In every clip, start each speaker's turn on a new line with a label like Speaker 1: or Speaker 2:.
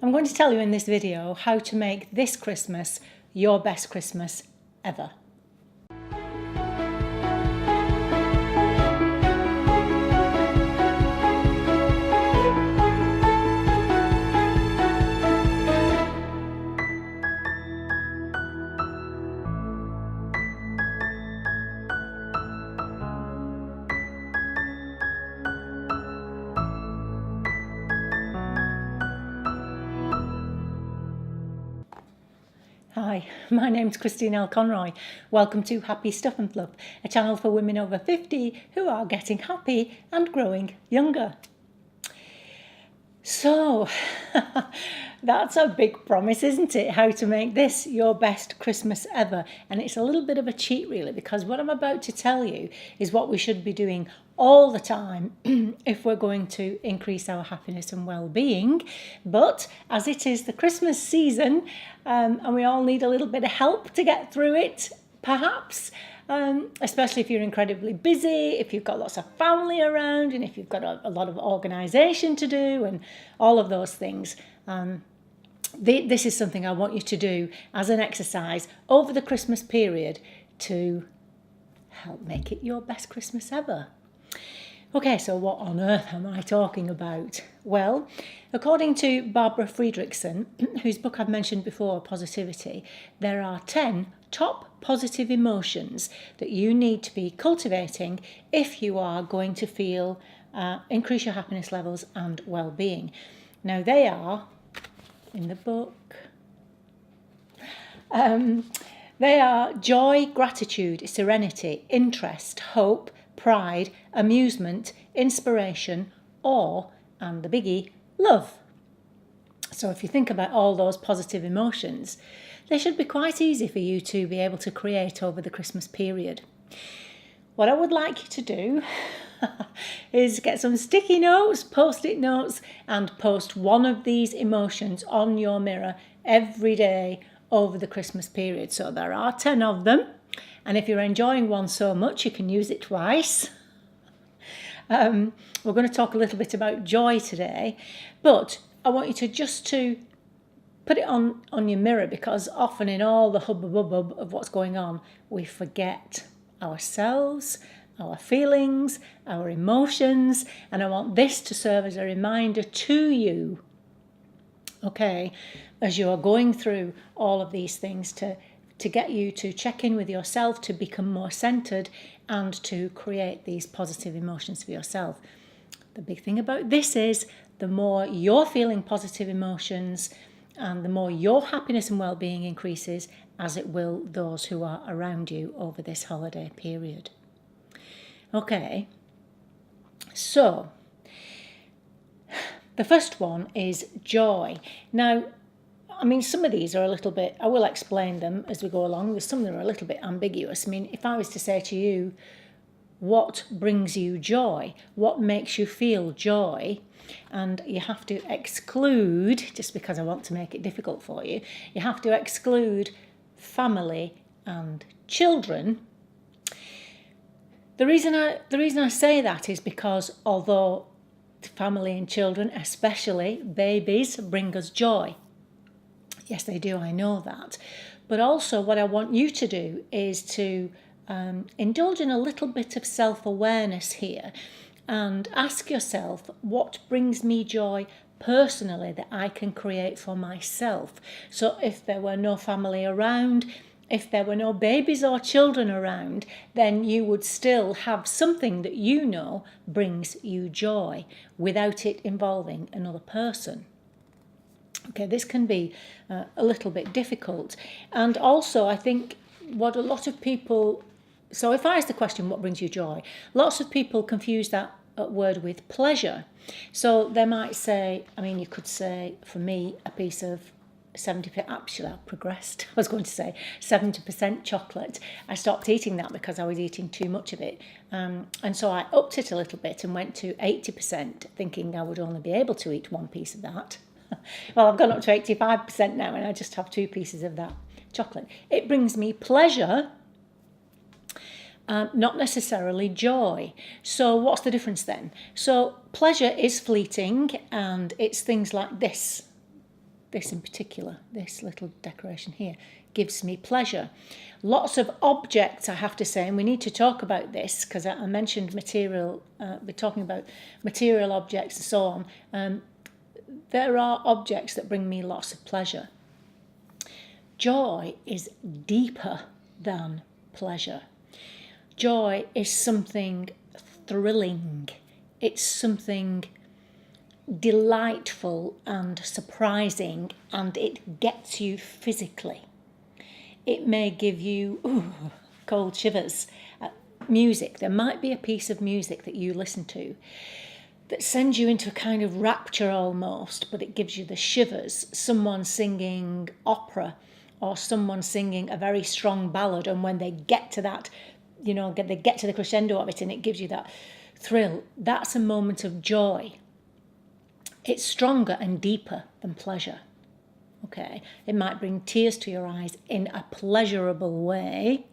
Speaker 1: I'm going to tell you in this video how to make this Christmas your best Christmas ever. Hi, my name's L Conroy. Welcome to Happy Stuff and Fluff, a channel for women over 50 who are getting happy and growing younger. So, that's a big promise, isn't it? How to make this your best Christmas ever. And it's a little bit of a cheat, really, because what I'm about to tell you is what we should be doing all the time if we're going to increase our happiness and well-being. But as it is the Christmas season, and we all need a little bit of help to get through it, perhaps, especially if you're incredibly busy, if you've got lots of family around, and if you've got a lot of organisation to do and all of those things. This is something I want you to do as an exercise over the Christmas period to help make it your best Christmas ever. Okay, so what on earth am I talking about? Well, according to Barbara Fredrikson, whose book I've mentioned before, Positivity, there are 10 top positive emotions that you need to be cultivating if you are going to feel, increase your happiness levels and well-being. Now they are, in the book, they are joy, gratitude, serenity, interest, hope, pride, amusement, inspiration, awe, and the biggie, love. So if you think about all those positive emotions, they should be quite easy for you to be able to create over the Christmas period. What I would like you to do is get some sticky notes, post-it notes, and post one of these emotions on your mirror every day over the Christmas period. So there are 10 of them. And if you're enjoying one so much, you can use it twice. We're going to talk a little bit about joy today, but I want you to just to put it on your mirror, because often in all the hubbub of what's going on, we forget ourselves, our feelings, our emotions, and I want this to serve as a reminder to you, okay, as you are going through all of these things to get you to check in with yourself, to become more centered and to create these positive emotions for yourself. The big thing about this is the more you're feeling positive emotions and the more your happiness and well-being increases, as it will those who are around you over this holiday period. Okay, so the first one is joy. Now, I mean, some of these are a little bit, I will explain them as we go along. There's some of them are a little bit ambiguous. I mean, if I was to say to you, what brings you joy? What makes you feel joy? And you have to exclude, just because I want to make it difficult for you, you have to exclude family and children. The reason I say that is because although family and children, especially babies, bring us joy, yes, they do, I know that. But also what I want you to do is to indulge in a little bit of self-awareness here and ask yourself, what brings me joy personally that I can create for myself? So if there were no family around, if there were no babies or children around, then you would still have something that you know brings you joy without it involving another person. Okay, this can be a little bit difficult. And also, I think what a lot of people... So if I ask the question, what brings you joy? Lots of people confuse that word with pleasure. So they might say, I mean, you could say, for me, a piece of 70%, actually I've progressed, I was going to say 70% chocolate. I stopped eating that because I was eating too much of it. And so I upped it a little bit and went to 80%, thinking I would only be able to eat one piece of that. Well, I've gone up to 85% now and I just have 2 pieces of that chocolate. It brings me pleasure, not necessarily joy. So what's the difference then? So pleasure is fleeting and it's things like this. this in particular, this little decoration here, gives me pleasure. Lots of objects, I have to say, and we need to talk about this because I mentioned material, we're talking about material objects and so on. There are objects that bring me lots of pleasure. Joy is deeper than pleasure. Joy is something thrilling. It's something delightful and surprising, and it gets you physically. It may give you cold shivers. Music, there might be a piece of music that you listen to that sends you into a kind of rapture almost, but it gives you the shivers. Someone singing opera or someone singing a very strong ballad, and when they get to that, they get to the crescendo of it and it gives you that thrill, that's a moment of joy. It's stronger and deeper than pleasure. Okay, it might bring tears to your eyes in a pleasurable way.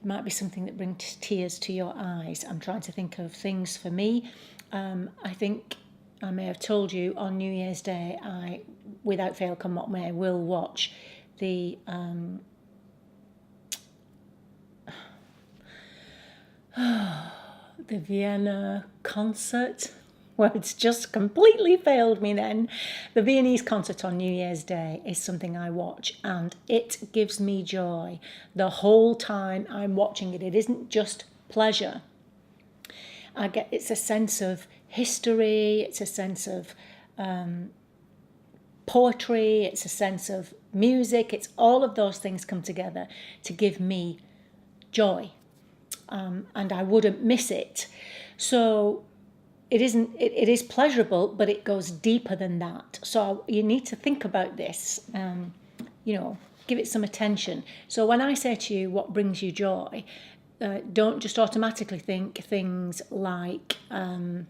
Speaker 1: It might be something that brings tears to your eyes. I'm trying to think of things for me. I think I may have told you on New Year's Day, I, without fail, come what may, will watch the the Vienna concert. Well, it's just completely failed me then. The Viennese concert on New Year's Day is something I watch, and it gives me joy the whole time I'm watching it. It isn't just pleasure. It's a sense of history, it's a sense of poetry, it's a sense of music. It's all of those things come together to give me joy, and I wouldn't miss it. So it is pleasurable, but it goes deeper than that. So you need to think about this, give it some attention. So when I say to you, what brings you joy, don't just automatically think things like having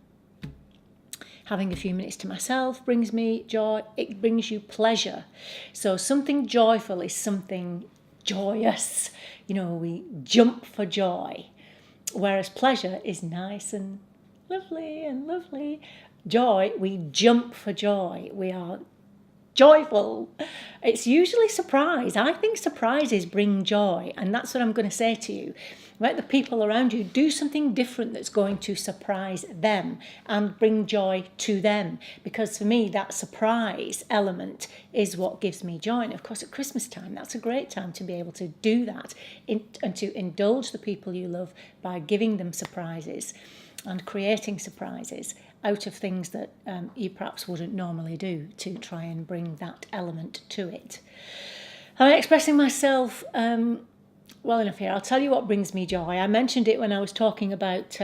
Speaker 1: a few minutes to myself brings me joy. It brings you pleasure. So something joyful is something joyous. We jump for joy, whereas pleasure is nice and lovely. Joy, we jump for joy. We are joyful. It's usually surprise. I think surprises bring joy, and that's what I'm going to say to you. Let the people around you do something different that's going to surprise them and bring joy to them, because for me that surprise element is what gives me joy. And of course at Christmas time, that's a great time to be able to do that and to indulge the people you love by giving them surprises and creating surprises out of things that you perhaps wouldn't normally do, to try and bring that element to it. Am I expressing myself well enough here? I'll tell you what brings me joy. I mentioned it when I was talking about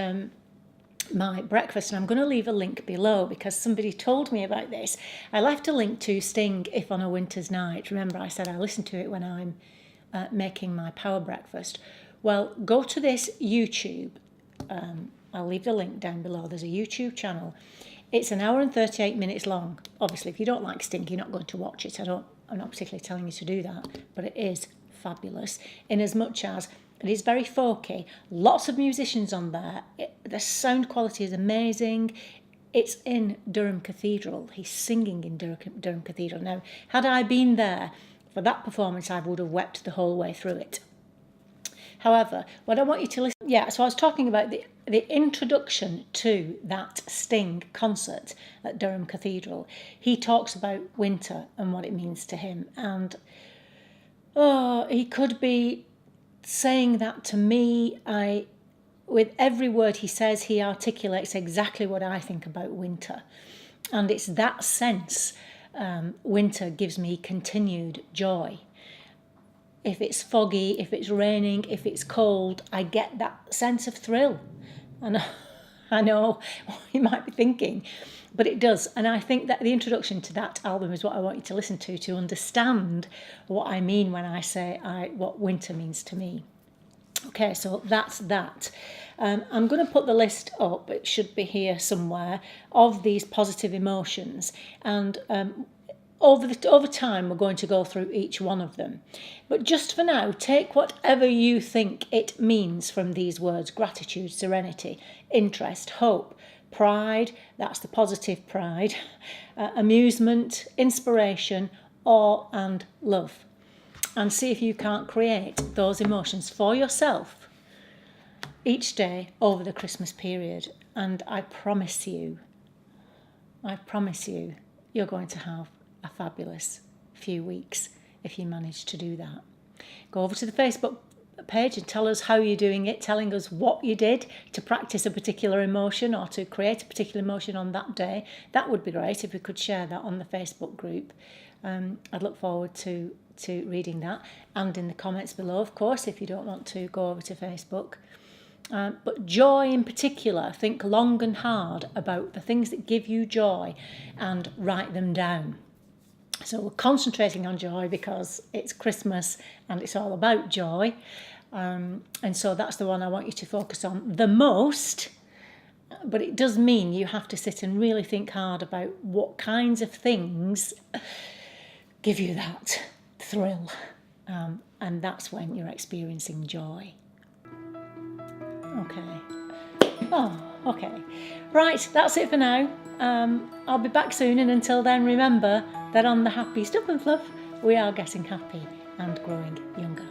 Speaker 1: my breakfast, and I'm going to leave a link below because somebody told me about this. I left a link to Sting, If on a Winter's Night. Remember I said I listen to it when I'm making my power breakfast. Well, go to this YouTube. I'll leave the link down below. There's a YouTube channel. It's 1 hour and 38 minutes long. Obviously, if you don't like Sting, you're not going to watch it. I'm not particularly telling you to do that, but it is fabulous in as much as it is very folky. Lots of musicians on there. The sound quality is amazing. It's in Durham Cathedral. He's singing in Durham Cathedral. Now, had I been there for that performance, I would have wept the whole way through it. However, what I want you to listen... so I was talking about the introduction to that Sting concert at Durham Cathedral. He talks about winter and what it means to him. And, he could be saying that to me. With every word he says, he articulates exactly what I think about winter. And it's that sense, winter gives me continued joy. If it's foggy, if it's raining, if it's cold, I get that sense of thrill. And I know what you might be thinking, but it does. And I think that the introduction to that album is what I want you to listen to understand what I mean when I say what winter means to me. Okay, so that's that. I'm going to put the list up, it should be here somewhere, of these positive emotions. And over time, we're going to go through each one of them. But just for now, take whatever you think it means from these words: gratitude, serenity, interest, hope, pride, that's the positive pride, amusement, inspiration, awe and love. And see if you can't create those emotions for yourself each day over the Christmas period. And I promise you, you're going to have a fabulous few weeks if you manage to do that. Go over to the Facebook page and tell us how you're doing it, telling us what you did to practice a particular emotion or to create a particular emotion on that day. That would be great if we could share that on the Facebook group. I'd look forward to reading that, and in the comments below, of course, if you don't want to go over to Facebook. But joy in particular, think long and hard about the things that give you joy and write them down. So we're concentrating on joy because it's Christmas and it's all about joy. And so that's the one I want you to focus on the most. But it does mean you have to sit and really think hard about what kinds of things give you that thrill. And that's when you're experiencing joy. Okay. Right, that's it for now. I'll be back soon, and until then, remember that on the Happy Stuff and Fluff, we are getting happy and growing younger.